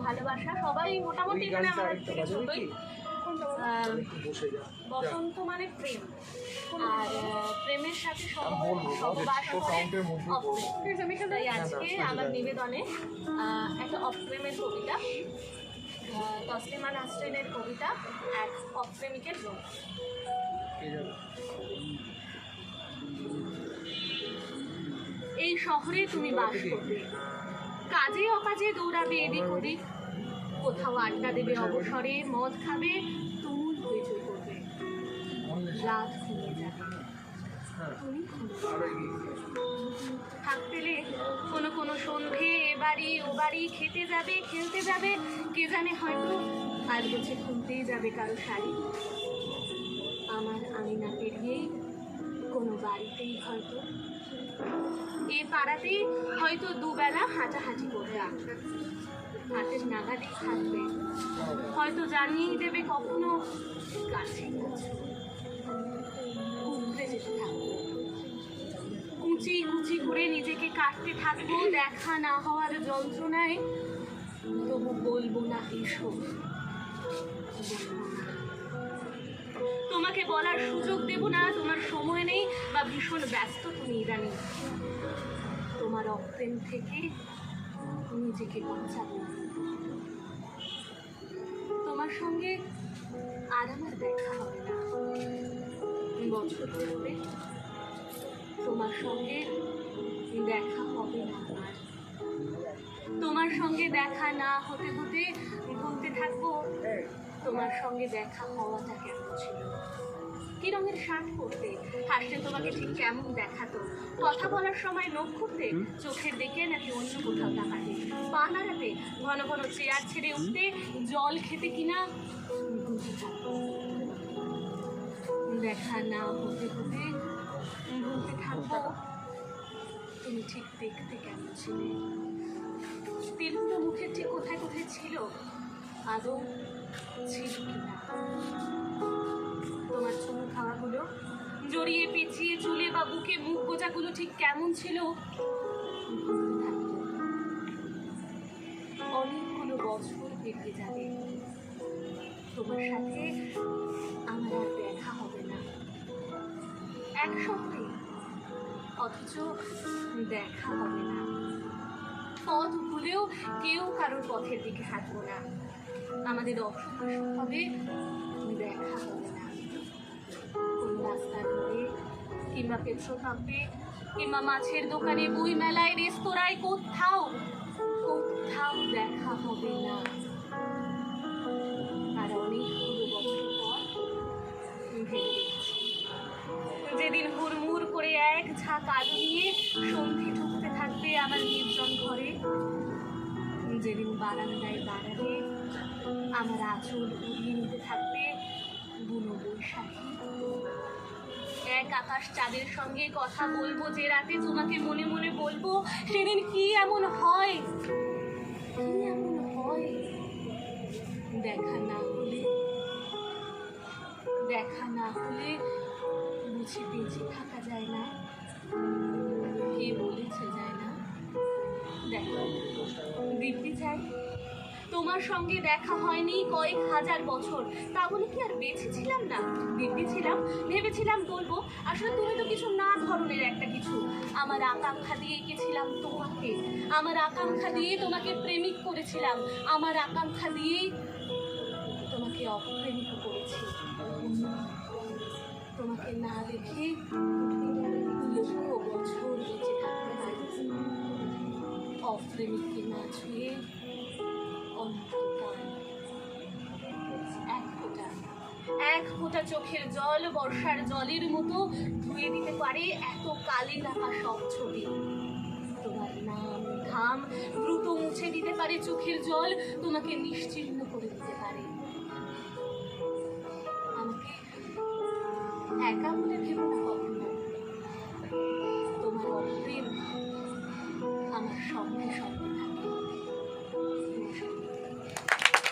ভালোবাসা সবাই মোটামুটি এখানে আমার থেকে ছোটই। বসন্ত মানে প্রেম, আর প্রেমের সাথে সহবাস তাই আজকে আমার নিবেদনে একটা অপ্রেমের কবিতা, তসলিমা নাসরিনের কবিতা এক অপ্রেমিকের রোগ। এই শহরে তুমি বাস করবে, কাজে অকাজে দৌড়াবে এদিক ওদিক, কোথাও আড্ডা দেবে অবসরে, মদ খাবে, তুমুল হইচই করবে, রাত ঘুমিয়ে যাবে, তুমি থাক পেলে কোনো কোনো সন্ধে এ বাড়ি ও বাড়ি খেতে যাবে, খেলতে যাবে, কে জানে হয়তো আজ বছর খুলতেই যাবে কারো শাড়ি। আমার আমি না পেরিয়েই কোনো বাড়িতেই হয়তো, এ পাড়াতেই হয়তো দুবেলা হাঁটাহাঁটি করবে, হাতের নাগালেই থাকবে, হয়তো জানিয়েই দেবে কখনো কাছে উঠতে যেতে থাকবো, কুচি কুচি করে নিজেকে কাটতে থাকবো, দেখা না হওয়ার যন্ত্রণায়, তবু বলবো না এসো, তোমাকে বলার সুযোগ দেব না, তোমার সময় নেই বা ভীষণ ব্যস্ত তুমি ইদানিং, তোমার অপ্রেম থেকে নিজেকে বাঁচাবো। তোমার সঙ্গে আর আমার দেখা হবে না বছর ধরে, তোমার সঙ্গে দেখা হবে না আমার, তোমার সঙ্গে দেখা না হতে হতে ভুলতে থাকবো তোমার সঙ্গে দেখা হওয়াটা কেমন ছিল, কি রঙের শার্ট পরতে, হাসতে তোমাকে ঠিক কেমন দেখাতো, কথা বলার সময় নখ করতে চোখের দিকে নাকি অন্য কোথাও তাকাতে, পা নাড়াতে, ঘন ঘন চেয়ার ছেড়ে উঠতে, জল খেতে কিনা দেখা না হতে হতে ভুলতে থাকবো তুমি ঠিক দেখতে কেমন ছিলে, তিলগুলো মুখের ঠিক কোথায় কোথায় ছিল, আদৌ ছিল কিনা, তোমার চুমু খাওয়াগুলো, জড়িয়ে পেঁচিয়ে চুলে বা বুকে মুখ গোজাগুলো ঠিক কেমন ছিল, অনেকগুলো বছর পেরিয়ে যাবে, তোমার সাথে আমার আর দেখা হবে না একসঙ্গে, অথচ দেখা হবে না, পথ ভুলেও কেউ কারোর পথের দিকে হাঁটবো না, আমাদের অসুখ হবে, দেখা হবে না কোন রাস্তার মোড়ে কিংবা পেট্রোল পাম্পে কিংবা মাছের দোকানে, বই মেলায়, রেস্তোরাঁয়, কোথাও কোথাও দেখা হবে না। আর অনেকগুলো বছর পর ভেবে দেখছি, যেদিন হুড়মুড় করে এক ঝাঁক আলো নিয়ে সন্ধে ঢুকতে থাকবে আমার নির্জন ঘরে, যেদিন বারান্দায় দাঁড়াবে আমার আঁচল উড়িয়ে নিতে থাকবে বুনো বৈশাখী, এক আকাশ চাঁদের সঙ্গে কথা বলবো যে রাতে তোমাকে মনে মনে বলবো, সেদিন কি এমন হয়, কি এমন হয়, দেখা না হলে বুঝি বেঁচে থাকা যায় না, কে বলেছে যায় না, দেখো দিব্যি চাই, তোমার সঙ্গে দেখা হয়নি কয়েক হাজার বছর, তা বলে কি আর বেঁচে ছিলাম না, দিব্যি ছিলাম, ভেবেছিলাম বলবো, আসলে তুমি তো কিছু না ধরনের একটা কিছু, আমার আকাঙ্ক্ষা দিয়ে এঁকেছিলাম তোমাকে, আমার আকাঙ্ক্ষা দিয়ে তোমাকে প্রেমিক করেছিলাম, আমার আকাঙ্ক্ষা দিয়েই তোমাকে অপ্রেমিক করেছি, তোমাকে না দেখে বহু বছর বেঁচে থাকতে পারি, অপ্রেমিককে না ছুঁয়ে এক ফোঁটা চোখের জল বর্ষার জলের মতো ধুয়ে দিতে পারে এত কালি রাখা সব ছবি, তোমার নাম ঘাম দ্রুত মুছে দিতে পারে চোখের জল, তোমাকে নিশ্চিহ্ন করে দিতে পারে, আমাকে একা